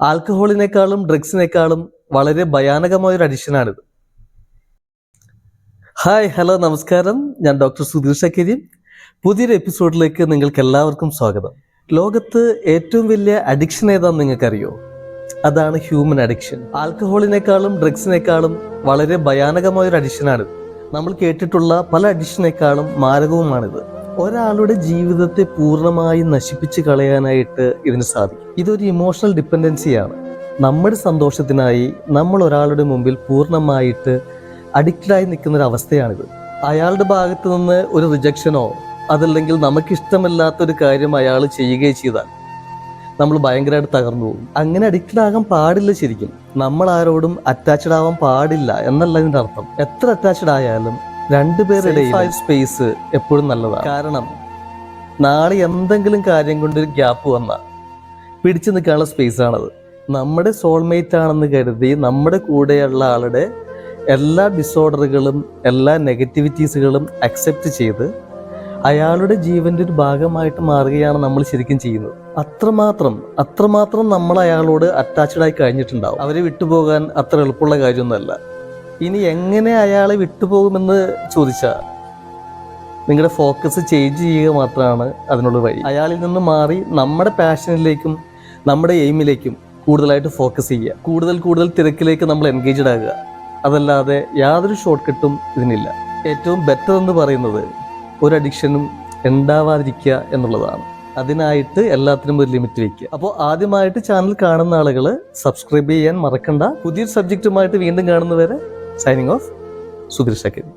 ആൽക്കഹോളിനേക്കാളും ഡ്രഗ്സിനേക്കാളും വളരെ ഭയാനകമായ ഒരു അഡിക്ഷനാണിത്. ഹായ്, ഹലോ, നമസ്കാരം. ഞാൻ ഡോക്ടർ സുധീർ ശക്കേരി. പുതിയൊരു എപ്പിസോഡിലേക്ക് നിങ്ങൾക്ക് എല്ലാവർക്കും സ്വാഗതം. ലോകത്ത് ഏറ്റവും വലിയ അഡിക്ഷൻ ഏതാണെന്ന് നിങ്ങൾക്കറിയോ? അതാണ് ഹ്യൂമൻ അഡിക്ഷൻ. ആൽക്കഹോളിനേക്കാളും ഡ്രഗ്സിനേക്കാളും വളരെ ഭയാനകമായ ഒരു അഡിക്ഷനാണിത്. നമ്മൾ കേട്ടിട്ടുള്ള പല അഡിക്ഷനേക്കാളും മാരകവുമാണിത്. ഒരാളുടെ ജീവിതത്തെ പൂർണ്ണമായി നശിപ്പിച്ച് കളയാനായിട്ട് ഇതിന് സാധിക്കും. ഇതൊരു ഇമോഷണൽ ഡിപ്പെൻഡൻസിയാണ്. നമ്മുടെ സന്തോഷത്തിനായി നമ്മൾ ഒരാളുടെ മുമ്പിൽ പൂർണ്ണമായിട്ട് അഡിക്റ്റഡായി നിൽക്കുന്നൊരവസ്ഥയാണിത്. അയാളുടെ ഭാഗത്ത് നിന്ന് ഒരു റിജക്ഷനോ അതല്ലെങ്കിൽ നമുക്കിഷ്ടമില്ലാത്തൊരു കാര്യം അയാൾ ചെയ്യുകയും ചെയ്താൽ നമ്മൾ ഭയങ്കരമായിട്ട് തകർന്നു പോകും. അങ്ങനെ അഡിക്റ്റഡ് ആകാൻ പാടില്ല. ശരിക്കും നമ്മൾ ആരോടും അറ്റാച്ച്ഡ് ആവാൻ പാടില്ല എന്നല്ല ഇതിൻ്റെ അർത്ഥം. എത്ര അറ്റാച്ച്ഡ് ആയാലും രണ്ടുപേരുടെ സ്പേസ് എപ്പോഴും നല്ലതാണ്. കാരണം നാളെ എന്തെങ്കിലും കാര്യം കൊണ്ട് ഒരു ഗ്യാപ്പ് വന്നാൽ പിടിച്ചു നിൽക്കാനുള്ള സ്പേസാണത്. നമ്മുടെ സോൾമേറ്റ് ആണെന്ന് കരുതി നമ്മുടെ കൂടെയുള്ള ആളുടെ എല്ലാ ഡിസോർഡറുകളും എല്ലാ നെഗറ്റിവിറ്റീസുകളും അക്സെപ്റ്റ് ചെയ്ത് അയാളുടെ ജീവന്റെ ഒരു ഭാഗമായിട്ട് മാറുകയാണ് നമ്മൾ ശരിക്കും ചെയ്യുന്നത്. അത്രമാത്രം നമ്മൾ അയാളോട് അറ്റാച്ച്ഡ് ആയി കഴിഞ്ഞിട്ടുണ്ടാവും. അവരെ വിട്ടുപോകാൻ അത്ര എളുപ്പമുള്ള കാര്യമൊന്നുമല്ല. ഇനി എങ്ങനെ അയാളെ വിട്ടുപോകുമെന്ന് ചോദിച്ചാൽ നിങ്ങളുടെ ഫോക്കസ് ചേഞ്ച് ചെയ്യുക മാത്രമാണ് അതിനുള്ള വഴി. അയാളിൽ നിന്ന് മാറി നമ്മുടെ പാഷനിലേക്കും നമ്മുടെ എയിമിലേക്കും കൂടുതലായിട്ട് ഫോക്കസ് ചെയ്യുക. കൂടുതൽ തിരക്കിലേക്ക് നമ്മൾ എൻഗേജ്ഡ് ആകുക. അതല്ലാതെ യാതൊരു ഷോർട്ട് കട്ടും ഇതിനില്ല. ഏറ്റവും ബെറ്റർ എന്ന് പറയുന്നത് ഒരു അഡിക്ഷനും ഉണ്ടാവാതിരിക്കുക എന്നുള്ളതാണ്. അതിനായിട്ട് എല്ലാത്തിനും ഒരു ലിമിറ്റ് വയ്ക്കുക. അപ്പോൾ ആദ്യമായിട്ട് ചാനൽ കാണുന്ന ആളുകൾ സബ്സ്ക്രൈബ് ചെയ്യാൻ മറക്കണ്ട. പുതിയൊരു സബ്ജക്റ്റുമായിട്ട് വീണ്ടും കാണുന്നവരെ സൈനിങ് ഓഫ്, സുധീർ ശക്കേരി.